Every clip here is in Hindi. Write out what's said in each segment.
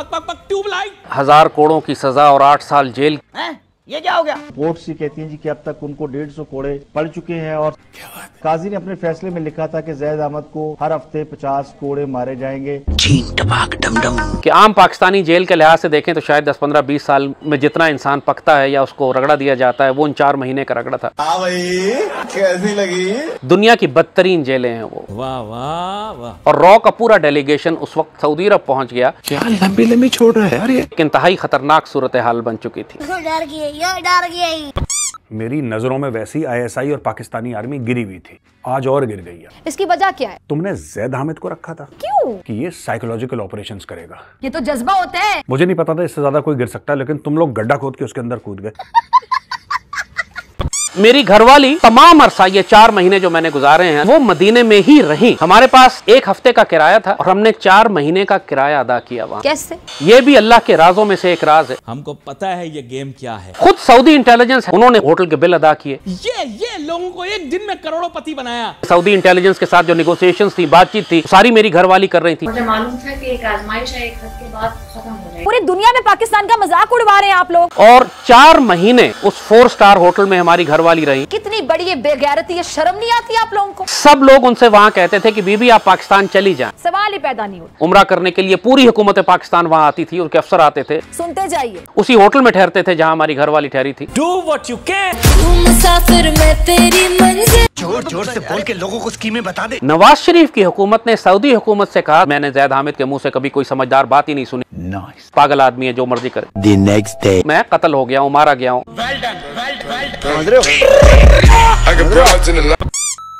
ट्यूबलाइट। 1000 करोड़ की सजा और 8 साल जेल। ये क्या हो गया? कोर्ट से कहती है जी कि अब तक उनको 150 कोड़े पड़ चुके हैं और काजी ने अपने फैसले में लिखा था कि जैद अहमद को हर हफ्ते 50 कोड़े मारे जाएंगे। कि आम पाकिस्तानी जेल के लिहाज से देखें तो शायद 10, 15, 20 साल में जितना इंसान पकता है या उसको रगड़ा दिया जाता है वो उन 4 महीने का रगड़ा था। भाई कैसी लगी? दुनिया की बदतरीन जेलें हैं वो। वाह वाह वाह। और रॉ का पूरा डेलीगेशन उस वक्त सऊदी अरब पहुंच गया। क्या लंबी लंबी छोड़ रहा है यार ये। एक इंतहाई खतरनाक सूरत हाल बन चुकी थी। डर गया। मेरी नजरों में वैसी आईएसआई और पाकिस्तानी आर्मी गिरी हुई थी, आज और गिर गई है। इसकी वजह क्या है? तुमने जैद हामिद को रखा था। क्यों? कि ये साइकोलॉजिकल ऑपरेशंस करेगा। ये तो जज्बा होता है। मुझे नहीं पता था इससे ज्यादा कोई गिर सकता है, लेकिन तुम लोग गड्ढा खोद के उसके अंदर कूद गए। मेरी घरवाली तमाम अरसा ये 4 महीने जो मैंने गुजारे हैं वो मदीने में ही रही। हमारे पास 1 हफ्ते का किराया था और हमने 4 महीने का किराया अदा किया वहाँ। कैसे? ये भी अल्लाह के राजों में से एक राज है। हमको पता है ये गेम क्या है। खुद सऊदी इंटेलिजेंस है, उन्होंने होटल के बिल अदा किए। ये लोगों को एक दिन में करोड़पति बनाया। सऊदी इंटेलिजेंस के साथ जो निगोसिएशंस थी, बातचीत थी, सारी मेरी घरवाली कर रही थी। मुझे मालूम था कि एक आजमाइश है, 1 हफ्ते के बाद खत्म हो जाएगी। पूरी दुनिया में पाकिस्तान का मजाक उड़वा रहे हैं आप लोग। और 4 महीने उस 4 स्टार होटल में हमारी घरवाली रही। कितनी बड़ी ये बेगैरती, ये शर्म नहीं आती आप लोगों को? सब लोग उनसे वहाँ कहते थे कि बीबी आप पाकिस्तान चली जाएं। सवाल ही पैदा नहीं होता। उम्रा करने के लिए पूरी हुकूमत पाकिस्तान वहाँ आती थी, उनके अफसर आते थे। सुनते जाइए। उसी होटल में ठहरते थे जहाँ हमारी घरवाली ठहरी थी। Do what you can. मुसाफिर मैं तेरी मंजिल। जोर जोर से बोल के लोगों को स्कीमें बता दे। नवाज शरीफ की हुकूमत ने सऊदी हुकूमत से कहा, मैंने जैद हामिद के मुंह से कभी कोई समझदार बात ही नहीं सुनी। नाइस। पागल आदमी है, जो मर्जी करे। The next day. मैं कत्ल हो गया हूँ, मारा गया हूँ। समझ रहे हो?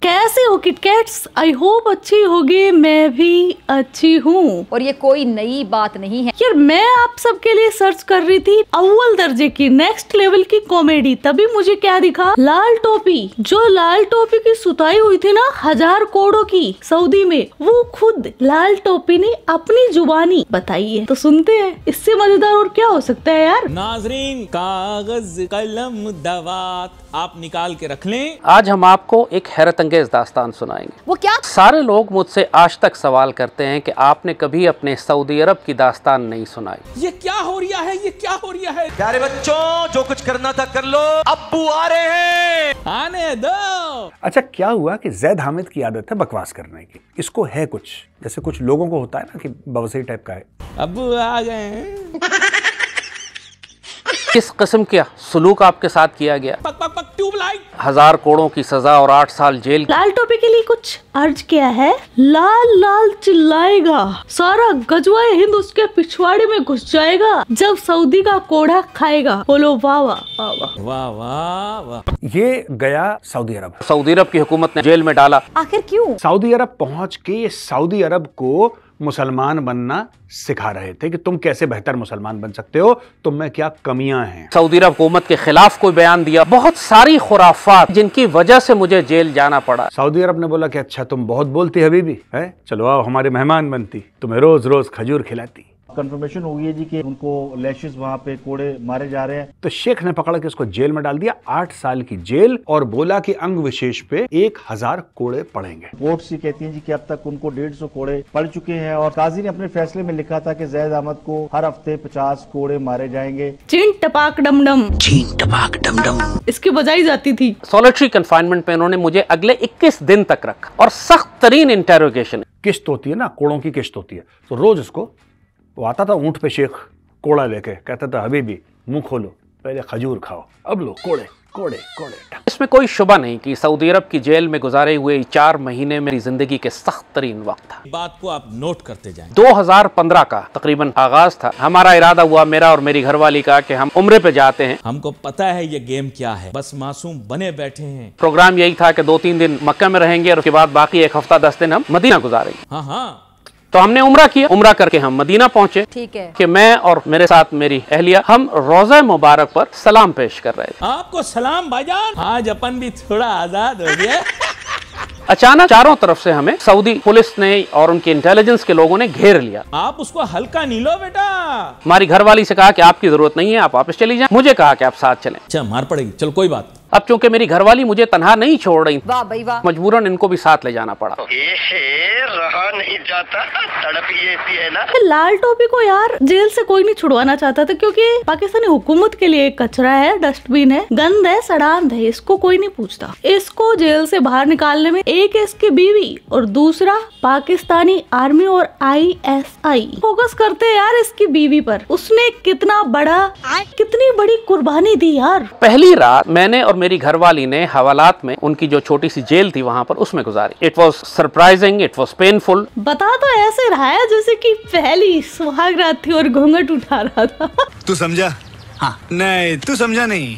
कैसे हो किटकैट्स? आई होप अच्छी होगी, मैं भी अच्छी हूँ। और ये कोई नई बात नहीं है यार, मैं आप सबके लिए सर्च कर रही थी अव्वल दर्जे की नेक्स्ट लेवल की कॉमेडी, तभी मुझे क्या दिखा? लाल टोपी। जो लाल टोपी की सुताई हुई थी ना 1000 करोड़ की सऊदी में, वो खुद लाल टोपी ने अपनी जुबानी बताई है। तो सुनते हैं, इससे मजेदार और क्या हो सकता है यार। नाजरीन, कागज कलम दवात आप निकाल के रख लें। आज हम आपको एक हैरत अंगेज दास्तान सुनाएंगे। वो क्या? सारे लोग मुझसे आज तक सवाल करते हैं कि आपने कभी अपने सऊदी अरब की दास्तान नहीं सुनाई। ये क्या हो रहा है? ये क्या हो रहा है? प्यारे बच्चों, जो कुछ करना था कर लो, अब्बू आ रहे हैं। आने दो। अच्छा, क्या हुआ कि जैद हामिद की आदत है बकवास करने की। इसको है कुछ, जैसे कुछ लोगों को होता है ना कि बवसीर टाइप का है। अब्बू आ गए हैं। किस किस्म का सलूक आपके साथ किया गया? ट्यूबलाइट। 1000 करोड़ की सजा और 8 साल जेल। लाल टोपी के लिए कुछ अर्ज किया है। लाल लाल चिल्लाएगा, सारा गजवा हिंद उसके पिछवाड़े में घुस जाएगा जब सऊदी का कोड़ा खाएगा। बोलो वाह वाह वाह वाह वाह वाह। ये गया सऊदी अरब। सऊदी अरब की हुकूमत ने जेल में डाला। आखिर क्यों? सऊदी अरब पहुंच के सऊदी अरब को मुसलमान बनना सिखा रहे थे कि तुम कैसे बेहतर मुसलमान बन सकते हो, तुम में क्या कमियां हैं। सऊदी अरब हुकूमत के खिलाफ कोई बयान दिया, बहुत सारी खुराफात जिनकी वजह से मुझे जेल जाना पड़ा। सऊदी अरब ने बोला कि अच्छा तुम बहुत बोलती हबीबी है, चलो आओ हमारे मेहमान बनती, तुम्हें रोज रोज खजूर खिलाती। कंफर्मेशन हो गई है जी कि उनको लैशेस वहाँ पे कोड़े मारे जा रहे हैं। तो शेख ने पकड़ के उसको जेल में डाल दिया, 8 साल की जेल, और बोला कि अंग विशेष पे 1000 कोड़े पड़ेंगे। कोर्ट से कहती है जी कि अब तक उनको 150 कोड़े पड़ चुके हैं और काजी ने अपने फैसले में लिखा था कि जैद अहमद को हर हफ्ते 50 कोड़े मारे जाएंगे। चीन टपाक डम डम। चीन टपाक डम डम। इसकी बजाई जाती थी। सॉलिटरी कन्फाइनमेंट पे उन्होंने मुझे अगले 21 दिन तक रखा और सख्त तरीन इंटेरोगेशन। किस्त होती है ना, कोड़ों की किस्त होती है, तो रोज उसको वो आता था ऊंट पे शेख कोड़ा लेके, कहता था हबीबी मुंह खोलो, पहले खजूर खाओ, अब लो कोड़े कोड़े कोड़े। इसमें कोई शुबा नहीं कि सऊदी अरब की जेल में गुजारे हुए 4 महीने मेरी जिंदगी के सख्त तरीन वक्त था। बात को आप नोट करते जाएं। 2015 का तकरीबन आगाज था। हमारा इरादा हुआ, मेरा और मेरी घरवाली का, कि हम उम्रे पे जाते हैं। हमको पता है ये गेम क्या है, बस मासूम बने बैठे हैं। प्रोग्राम यही था कि 2-3 दिन मक्का में रहेंगे और उसके बाद बाकी 1 हफ्ता 10 दिन हम मदीना गुजारेंगे। हाँ हाँ। तो हमने उम्रा किया। उम्रा करके हम मदीना पहुंचे। ठीक है कि मैं और मेरे साथ मेरी अहलिया हम रोज़ा मुबारक पर सलाम पेश कर रहे थे। आपको सलाम भाईजान, आज अपन भी थोड़ा आजाद हो गया। अचानक चारों तरफ से हमें सऊदी पुलिस ने और उनके इंटेलिजेंस के लोगों ने घेर लिया। आप उसको हल्का नहीं लो बेटा। हमारी घरवाली से कहा कि आपकी जरूरत नहीं है, आप वापस चली जाएं। मुझे कहा कि आप साथ चलें। अच्छा, मार पड़ेगी, चल कोई बात। अब चूंकि मेरी घरवाली मुझे तनहा नहीं छोड़ रही, वाह भाई वाह, मजबूरन इनको भी साथ ले जाना पड़ा। रहा नहीं जाता, तड़प ही ऐसी है ना। लाल टोपी को यार जेल से कोई नहीं छुड़वाना चाहता था, क्योंकि पाकिस्तानी हुकूमत के लिए एक कचरा है, डस्टबिन है, गंद है, सड़ांध है, इसको कोई नहीं पूछता। इसको जेल से बाहर निकालने में एक है इसकी बीवी और दूसरा पाकिस्तानी आर्मी और ISI फोकस करते हैं यार इसकी बीवी पर। उसने कितनी बड़ी कुर्बानी दी यार। पहली रात मैंने और मेरी घरवाली ने हवालात में उनकी जो छोटी सी जेल थी वहाँ पर उसमें गुजारी। It was surprising, it was painful. बता तो ऐसे रहा है जैसे कि पहली सुहाग रात थी और घूंघट उठा रहा था। तू समझा? हाँ। नहीं, तू समझा नहीं।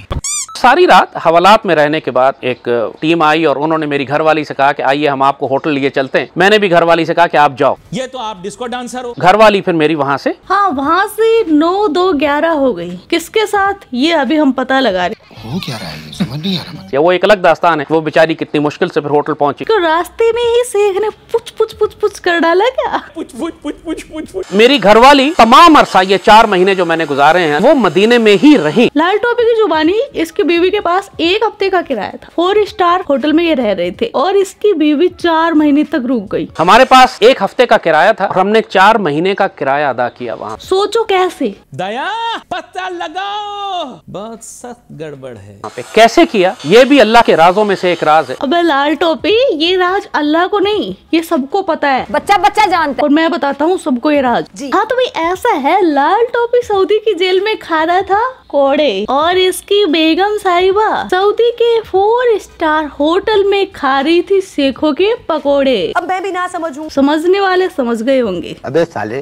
सारी रात हवालात में रहने के बाद एक टीम आई और उन्होंने मेरी घरवाली से कहा कि आइए हम आपको होटल लिए चलते हैं। मैंने भी घरवाली से कहा कि आप जाओ। ये तो आप डिस्को डांसर हो। घरवाली फिर मेरी वहाँ से, हाँ, वहाँ से 9, 2, 11 हो गई। किसके साथ ये अभी हम पता लगा रहे। हो क्या रहा है समझ नहीं आ रहा। या वो एक अलग दास्तान है। वो बेचारी कितनी मुश्किल से फिर होटल पहुंची। तो रास्ते में ही शेख ने पुछ कर डाला क्या? पुछ। मेरी घरवाली तमाम अरसा ये 4 महीने जो मैंने गुजारे हैं वो मदीने में ही रही। लाल टोपी की जुबानी, इसकी बीवी के पास 1 हफ्ते का किराया था। 4 स्टार होटल में ये रह रहे थे और इसकी बीवी 4 महीने तक रुक गई। हमारे पास 1 हफ्ते का किराया था और हमने 4 महीने का किराया अदा किया वहाँ। सोचो कैसे। दया पता लगाओ, बहुत सख्त गड़बड़ है। वहाँ पे कैसे किया, ये भी अल्लाह के राजों में से एक राज है। अबे लाल टोपी, ये राज अल्लाह को नहीं, ये सबको पता है। बच्चा जानता और मैं बताता हूँ सबको ये राज। हाँ तो भाई ऐसा है, लाल टोपी सऊदी की जेल में खा रहा था कोड़े और इसकी बेगम साहिबा सऊदी के 4 स्टार होटल में खा रही थी शेखों के पकोड़े। अब मैं भी ना समझूं, समझने वाले समझ गए होंगे। अबे साले,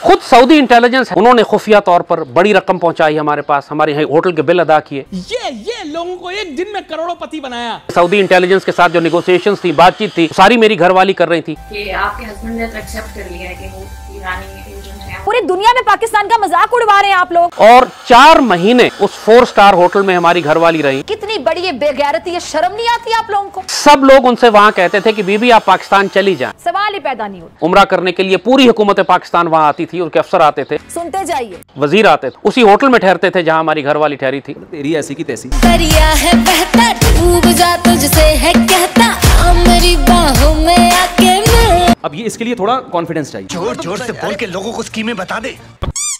खुद सऊदी इंटेलिजेंस है, उन्होंने खुफिया तौर पर बड़ी रकम पहुंचाई हमारे पास, हमारे यहाँ होटल के बिल अदा किए। ये लोगों को एक दिन में करोड़पति बनाया। सऊदी इंटेलिजेंस के साथ जो नेगोशिएशंस थी, बातचीत थी, सारी मेरी घरवाली कर रही थी। कि आपके हस्बैंड ने तो एक्सेप्ट कर लिया है कि वो ईरानी एजेंट है। पूरी दुनिया में पाकिस्तान का मजाक उड़वा रहे हैं आप लोग। और 4 महीने उस 4 स्टार होटल में हमारी घरवाली रही। कितनी बड़ी ये बेगैरती, ये शर्म नहीं आती आप लोगों को? सब लोग उनसे वहाँ कहते थे कि बीबी आप पाकिस्तान चली जाएं। सवाल ही पैदा नहीं होता। उम्रा करने के लिए पूरी हुकूमत पाकिस्तान वहाँ आती थी, उनके अफसर आते थे, सुनते जाइए, वजीर आते थे, उसी होटल में ठहरते थे जहाँ हमारी घरवाली ठहरी थी। तेरी ऐसी की तैसी। दरिया है बहता, डूब जा तुझसे है कहता, आ मेरी बाहों में आके मिल। अब ये इसके लिए थोड़ा कॉन्फिडेंस चाहिए। जोर जोर से बोल के लोगों को स्कीमें बता दे।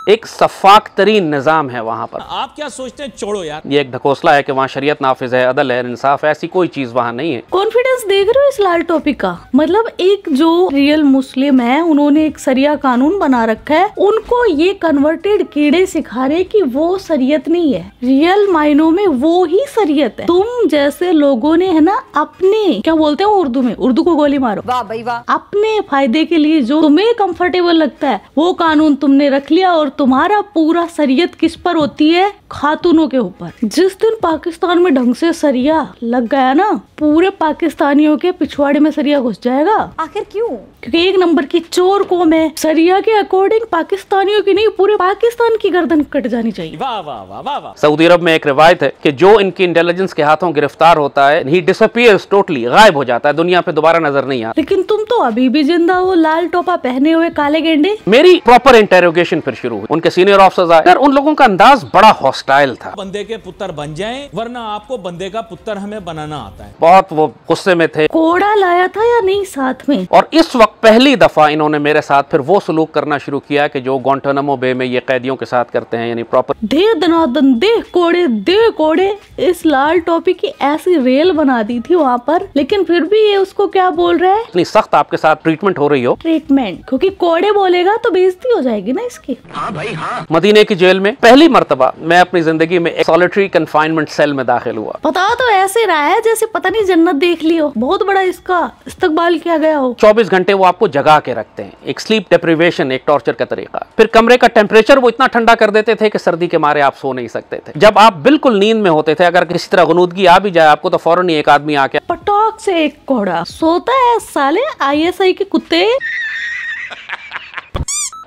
एक शफाक तरीन निज़ाम है वहाँ पर। आप क्या सोचते हैं, छोड़ो यार। ये एक ढकोसला है कि वहाँ शरीयत नाफिज है, अदल है, इंसाफ है, ऐसी कोई चीज वहाँ नहीं है। कॉन्फिडेंस देख रहे हो इस लाल टोपी का? मतलब एक जो रियल मुस्लिम है, उन्होंने एक सरिया कानून बना रखा है, उनको ये कन्वर्टेड कीड़े सिखा रहे कि वो शरीयत नहीं है, रियल मायनों में वो ही शरीयत है। तुम जैसे लोगों ने है ना, अपने क्या बोलते हैं उर्दू में, उर्दू को गोली मारो, वाह भाई वाह, अपने फायदे के लिए जो तुम्हें कंफर्टेबल लगता है वो कानून तुमने रख लिया और तुम्हारा पूरा शरीयत किस पर होती है? खातूनों के ऊपर। जिस दिन पाकिस्तान में ढंग से सरिया लग गया ना, पूरे पाकिस्तानियों के पिछवाड़े में सरिया घुस जाएगा। आखिर क्यों? क्योंकि 1 नंबर की चोर कौम है। सरिया के अकॉर्डिंग पाकिस्तानियों की नहीं, पूरे पाकिस्तान की गर्दन कट जानी चाहिए। वाह वाह वाह वाह वाह। सऊदी अरब में एक रिवायत है कि जो इनकी इंटेलिजेंस के हाथों गिरफ्तार होता है, ही डिसअपीयर्स टोटली, गायब हो जाता है, दुनिया पे दोबारा नजर नहीं आता। लेकिन तुम तो अभी भी जिंदा हो, लाल टोपा पहने हुए काले गेंडे। मेरी प्रॉपर इंटेरोगेशन फिर शुरू हुई। उनके सीनियर ऑफिसर्स आए, उन लोगों का अंदाज बड़ा हॉस्टाइल था। बंदे के पुत्र बन जाएं, वरना आपको बंदे का पुत्र हमें बनाना आता है। बहुत वो गुस्से में थे। कोड़ा लाया था या नहीं साथ में? और इस वक्त पहली दफा इन्होंने मेरे साथ फिर वो सलूक करना शुरू किया कि जो गुआंटानामो बे में ये कैदियों के साथ करते हैं, यानी प्रॉपर दे दनादन, दे कोड़े। इस लाल टोपी की ऐसी रेल बना दी थी वहाँ पर, लेकिन फिर भी ये उसको क्या बोल रहा है? इतनी सख्त आपके साथ ट्रीटमेंट हो रही हो। ट्रीटमेंट? क्योंकि कोड़े बोलेगा तो बेइज्जती हो जाएगी ना इसकी। हाँ भाई हाँ। मदीने की जेल में पहली मर्तबा मैं अपनी जिंदगी में एक सॉलिटरी कन्फाइनमेंट सेल में दाखिल हुआ। पता तो ऐसे रहा है जैसे पता नहीं जन्नत देख ली हो, बहुत बड़ा इसका इस्तकबाल किया गया हो। 24 घंटे वो आपको जगा के रखते हैं, एक स्लीप डेप्रिवेशन, एक टॉर्चर का तरीका। फिर कमरे का टेम्परेचर वो इतना ठंडा कर देते थे कि सर्दी के मारे आप सो नहीं सकते थे। जब आप बिल्कुल नींद में होते थे, अगर किसी तरह गुनूदगी आ भी जाए आपको, तो फौरन ही एक आदमी आके पटाख से एक कोड़ा सोता है। साले ISI के कुत्ते।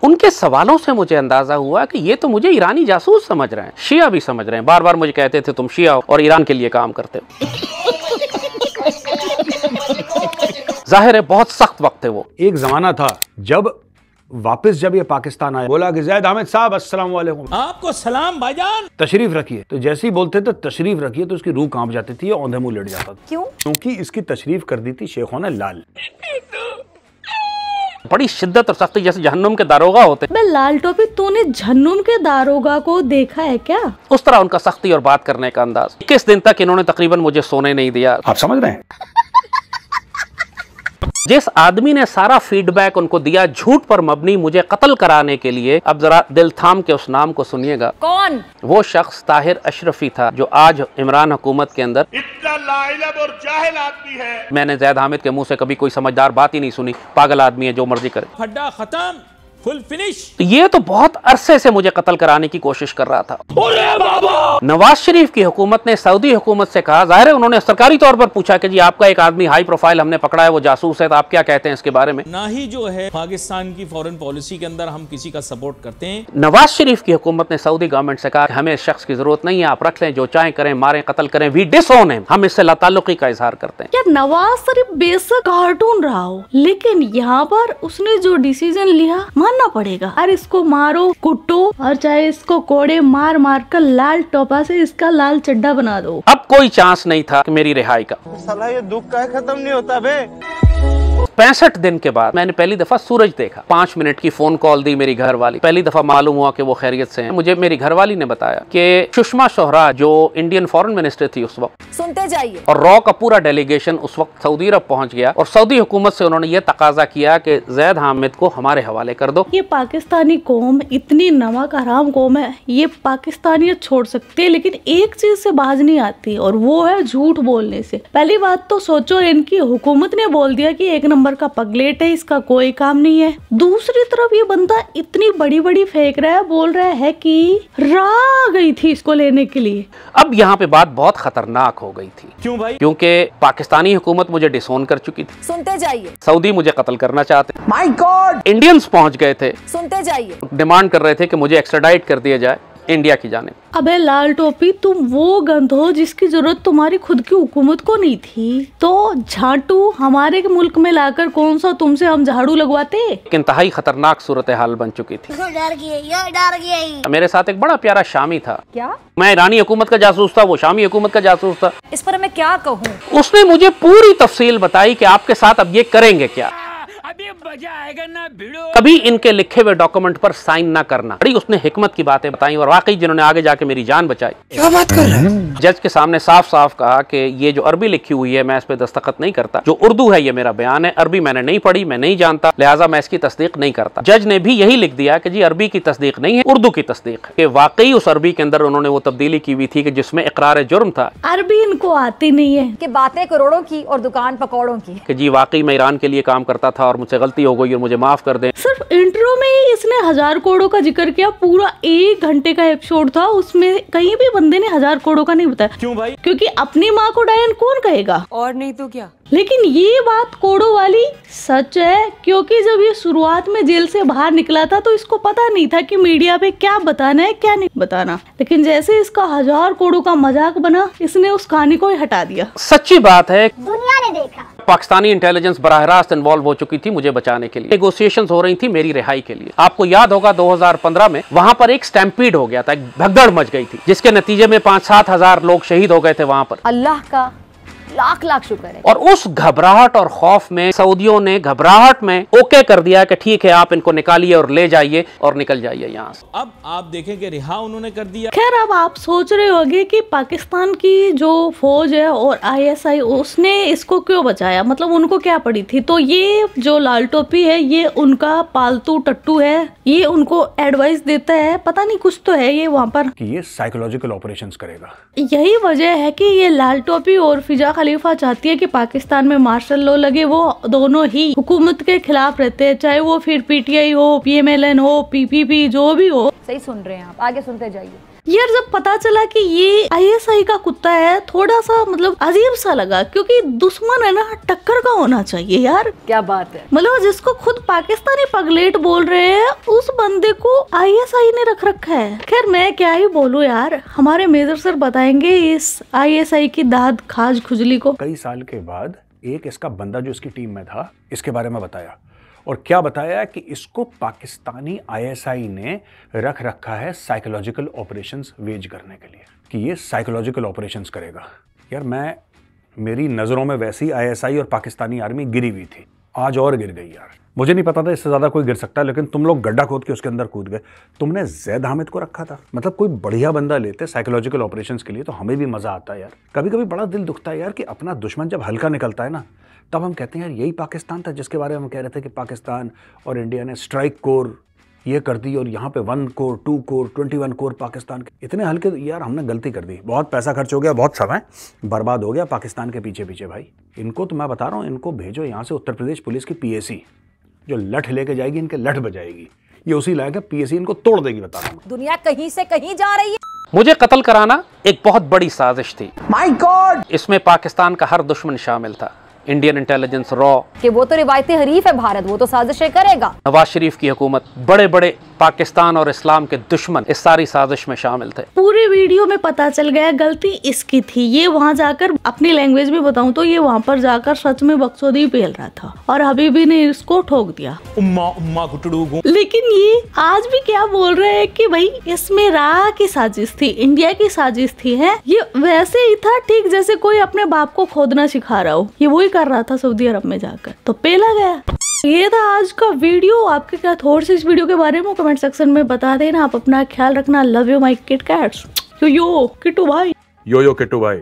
उनके सवालों से मुझे अंदाजा हुआ कि ये तो मुझे ईरानी जासूस समझ रहे हैं, शिया भी समझ रहे हैं। बार बार मुझे कहते थे तुम शिया हो और ईरान के लिए काम करते हो। जाहिर है बहुत सख्त वक्त है वो। एक जमाना था जब वापस जब ये पाकिस्तान आया, बोला कि ज़ैद अहमद साहब अस्सलाम वालेकुम। आपको सलाम भाईजान। तशरीफ रखिए। तो जैसे ही बोलते थे तशरीफ रखिए तो उसकी रूह कांप जाती थी, औंधे मुंह लेट जाता था। क्यों? क्योंकि इसकी तशरीफ कर दी थी शेखों ने लाल। बड़ी शिद्दत और सख्ती जैसे जहन्नुम के दारोगा होते। मैं लाल टोपी, तूने जहन्नुम के दारोगा को देखा है क्या? उस तरह उनका सख्ती और बात करने का अंदाज। 21 दिन तक इन्होंने तकरीबन मुझे सोने नहीं दिया। आप समझ रहे हैं? जिस आदमी ने सारा फीडबैक उनको दिया झूठ पर मबनी मुझे कत्ल कराने के लिए, अब जरा दिल थाम के उस नाम को सुनिएगा। कौन? वो शख्स ताहिर अशरफी था जो आज इमरान हुकूमत के अंदर इतना लाइलब और जाहिल आदमी है। मैंने ज़ैद हामिद के मुंह से कभी कोई समझदार बात ही नहीं सुनी। पागल आदमी है, जो मर्जी करे। खड्डा खत्म, फुल फिनिश। ये तो बहुत अरसे से मुझे कत्ल कराने की कोशिश कर रहा था। अरे बाबा! नवाज शरीफ की हुकूमत ने सऊदी हुकूमत से कहा, जाहिर है उन्होंने सरकारी तौर पर पूछा कि जी आपका एक आदमी हाई प्रोफाइल हमने पकड़ा है, वो जासूस है, तो आप क्या कहते हैं इसके बारे में। ना ही जो है पाकिस्तान की फॉरेन पॉलिसी के अंदर हम किसी का सपोर्ट करते हैं। नवाज शरीफ की हुकूमत ने सऊदी गवर्नमेंट से कहा हमें इस शख्स की जरूरत नहीं है, आप रख लें, जो चाहे करें, मारें, कत्ल करें, वी डिसओन हिम, हम इससे लाताल्लुकी का इजहार करते हैं। क्या नवाज शरीफ बेशक कार्टून रहा हो, लेकिन यहाँ पर उसने जो डिसीजन लिया मानना पड़ेगा। अरे इसको मारो, कुटो, और चाहे इसको कोड़े मार मार कर लाल टोपा से इसका लाल चड्डा बना दो। अब कोई चांस नहीं था कि मेरी रिहाई का। साला ये दुख का खत्म नहीं होता बे। 65 दिन के बाद मैंने पहली दफा सूरज देखा। 5 मिनट की फोन कॉल दी मेरी घरवाली। पहली दफा मालूम हुआ कि वो खैरियत से हैं। मुझे मेरी घरवाली ने बताया कि सुषमा स्वराज जो इंडियन फॉरेन मिनिस्टर थी उस वक्त, सुनते जाइए, और रॉ का पूरा डेलीगेशन उस वक्त सऊदी अरब पहुंच गया और सऊदी हुकूमत से उन्होंने ये तकाजा किया कि ज़ैद हामिद को हमारे हवाले कर दो। ये पाकिस्तानी कौम इतनी नमक हराम कौम है, ये पाकिस्तानियत छोड़ सकती है लेकिन एक चीज से बाज नहीं आती, और वो है झूठ बोलने से। पहली बात तो सोचो, इनकी हुकूमत ने बोल दिया कि एक नंबर का पगलेट है, इसका कोई काम नहीं है। दूसरी तरफ ये बंदा इतनी बड़ी बड़ी फेंक रहा है, बोल रहा है कि राह गई थी इसको लेने के लिए। अब यहाँ पे बात बहुत खतरनाक हो गई थी। क्यों भाई? क्योंकि पाकिस्तानी हुकूमत मुझे डिसोन कर चुकी थी। सुनते जाइए, सऊदी मुझे कत्ल करना चाहते। My God! इंडियंस पहुंच गए थे, सुनते जाइए, डिमांड कर रहे थे कि मुझे एक्स्ट्राडाइट कर दिया जाए इंडिया की जाने। अबे लाल टोपी, तुम वो गंध हो जिसकी जरूरत तुम्हारी खुद की हुकूमत को नहीं थी, तो झाटू हमारे मुल्क में लाकर कौन सा तुमसे हम झाड़ू लगवाते। इंतहाई खतरनाक सूरत हाल बन चुकी थी। डर गई। मेरे साथ एक बड़ा प्यारा शामी था। क्या? मैं ईरानी हुकूमत का जासूस था, वो शामी हुकूमत का जासूस था। इस पर मैं क्या कहूँ? उसने मुझे पूरी तफसील बताई कि आपके साथ अब ये करेंगे क्या, अभी मजा आएगा ना भिड़ो। कभी इनके लिखे हुए डॉक्यूमेंट पर साइन ना करना। बड़ी उसने हिकमत की बातें बताई और वाकई जिन्होंने आगे जाके मेरी जान बचाई। क्या बात कर रहे हैं? जज के सामने साफ साफ कहा कि ये जो अरबी लिखी हुई है मैं इस पे दस्तखत नहीं करता, जो उर्दू है ये मेरा बयान है, अरबी मैंने नहीं पढ़ी, मैं नहीं जानता, लिहाजा मैं इसकी तस्दीक नहीं करता। जज ने भी यही लिख दिया कि जी अरबी की तस्दीक नहीं है, उर्दू की तस्दीक है। कि वाकई उस अरबी के अंदर उन्होंने वो तब्दीली की हुई थी कि जिसमें इकरार जुर्म था। अरबी इनको आती नहीं है कि बातें करोड़ों की और दुकान पकौड़ों की। कि जी वाकई मैं ईरान के लिए काम करता था और मुझसे गलती हो गई और मुझे माफ कर दें। सिर्फ इंट्रो में ही इसने 1000 करोड़ों का जिक्र किया। पूरा 1 घंटे का एपिसोड था, उसमें कहीं भी बंदे ने 1000 करोड़ों का नहीं बताया। क्यों भाई? क्योंकि अपनी माँ को डायन कौन कहेगा, और नहीं तो क्या। लेकिन ये बात कोड़ो वाली सच है, क्योंकि जब ये शुरुआत में जेल से बाहर निकला था तो इसको पता नहीं था कि मीडिया पे क्या बताना है क्या नहीं बताना, लेकिन जैसे इसका 1000 करोड़ों का मजाक बना, इसने उस कहानी को ही हटा दिया। सच्ची बात है, दुनिया ने देखा। पाकिस्तानी इंटेलिजेंस बराह रास्त इन्वॉल्व हो चुकी थी मुझे बचाने के लिए। नेगोशिएशंस हो रही थी मेरी रिहाई के लिए। आपको याद होगा 2015 में वहां पर एक स्टैम्पीड हो गया था, एक भगदड़ मच गई थी, जिसके नतीजे में 5-7 हजार लोग शहीद हो गए थे वहां पर। अल्लाह का लाख लाख शुक्र है। और उस घबराहट और खौफ में सऊदियों ने घबराहट में ओके कर दिया कि ठीक है आप इनको निकालिए और ले जाइए और निकल जाइए यहाँ से। अब आप देखें कि रिहा उन्होंने कर दिया। खैर, अब आप सोच रहे होंगे कि पाकिस्तान की जो फौज है और ISI उसने इसको क्यों बचाया, मतलब उनको क्या पड़ी थी। तो ये जो लाल टोपी है ये उनका पालतू टट्टू है, ये उनको एडवाइस देता है, पता नहीं कुछ तो है ये वहाँ पर कि ये साइकोलॉजिकल ऑपरेशंस करेगा। यही वजह है कि ये लाल टोपी और फिजा खलीफा चाहती है कि पाकिस्तान में मार्शल लॉ लगे। वो दोनों ही हुकूमत के खिलाफ रहते हैं, चाहे वो फिर PTI हो, PMLN हो, PPP, जो भी हो। सही सुन रहे हैं आप, आगे सुनते जाइए। यार जब पता चला कि ये ISI का कुत्ता है, थोड़ा सा मतलब अजीब सा लगा, क्योंकि दुश्मन है ना टक्कर का होना चाहिए यार। क्या बात है, मतलब जिसको खुद पाकिस्तानी पगलेट बोल रहे हैं उस बंदे को ISI ने रख रखा है। खैर मैं क्या ही बोलूं यार, हमारे मेजर सर बताएंगे इस ISI की दाद खाज खुजली को। कई साल के बाद एक इसका बंदा जो इसकी टीम में था इसके बारे में बताया, और क्या बताया कि इसको पाकिस्तानी ISI ने रख रखा है साइकोलॉजिकल ऑपरेशंस वेज करने के लिए, कि ये साइकोलॉजिकल ऑपरेशंस करेगा। यार मेरी नज़रों में वैसी ISI और पाकिस्तानी आर्मी गिरी हुई थी, आज और गिर गई यार। मुझे नहीं पता था इससे ज़्यादा कोई गिर सकता है, लेकिन तुम लोग गड्ढा खोद के उसके अंदर कूद गए। तुमने जैद हामिद को रखा था। मतलब कोई बढ़िया बंदा लेते साइकोलॉजिकल ऑपरेशंस के लिए तो हमें भी मज़ा आता है यार। कभी कभी बड़ा दिल दुखता है यार कि अपना दुश्मन जब हल्का निकलता है ना, तब हम कहते हैं यार यही पाकिस्तान था जिसके बारे में हम कह रहे थे कि पाकिस्तान और इंडिया ने स्ट्राइक कोर ये कर दी और यहाँ पे 1 कोर 2 कोर 21 कोर पाकिस्तान के। इतने हल्के यार हमने गलती कर दी। बहुत पैसा खर्च हो गया, बहुत समय बर्बाद हो गया पाकिस्तान के पीछे पीछे। भाई इनको तो मैं बता रहा हूँ, इनको भेजो यहाँ से उत्तर प्रदेश पुलिस की PAC, जो लठ लेके जाएगी इनके लठ बजाएगी। ये उसी लायक है, PAC इनको तोड़ देगी, बता रहा हूँ। दुनिया कहीं से कहीं जा रही है। मुझे कत्ल कराना एक बहुत बड़ी साजिश थी। My God! इसमें पाकिस्तान का हर दुश्मन शामिल था। इंडियन इंटेलिजेंस रॉ कि वो तो रिवायती हरीफ है भारत, वो तो साजिशें करेगा। नवाज शरीफ की हुकूमत, बड़े बड़े पाकिस्तान और इस्लाम के दुश्मन इस सारी साजिश में शामिल थे। पूरे वीडियो में पता चल गया गलती इसकी थी। ये वहाँ जाकर अपनी लैंग्वेज में बताऊं तो ये वहाँ पर जाकर सच में बकचोदी पेल रहा था और हबीबी ने इसको ठोक दिया। उम्मा उम्मा गुटड़ू। लेकिन ये आज भी क्या बोल रहे हैं कि भाई इसमें राह की साजिश थी, इंडिया की साजिश थी। है ये वैसे ही था ठीक जैसे कोई अपने बाप को खोदना सिखा रहा हो। ये वही कर रहा था सऊदी अरब में जाकर, तो पेला गया। ये था आज का वीडियो। आपके क्या थॉट्स इस वीडियो के बारे में कमेंट सेक्शन में बता देना। आप अपना ख्याल रखना। Love you my kit cats. Yo Kittu भाई। यो किट्टू भाई।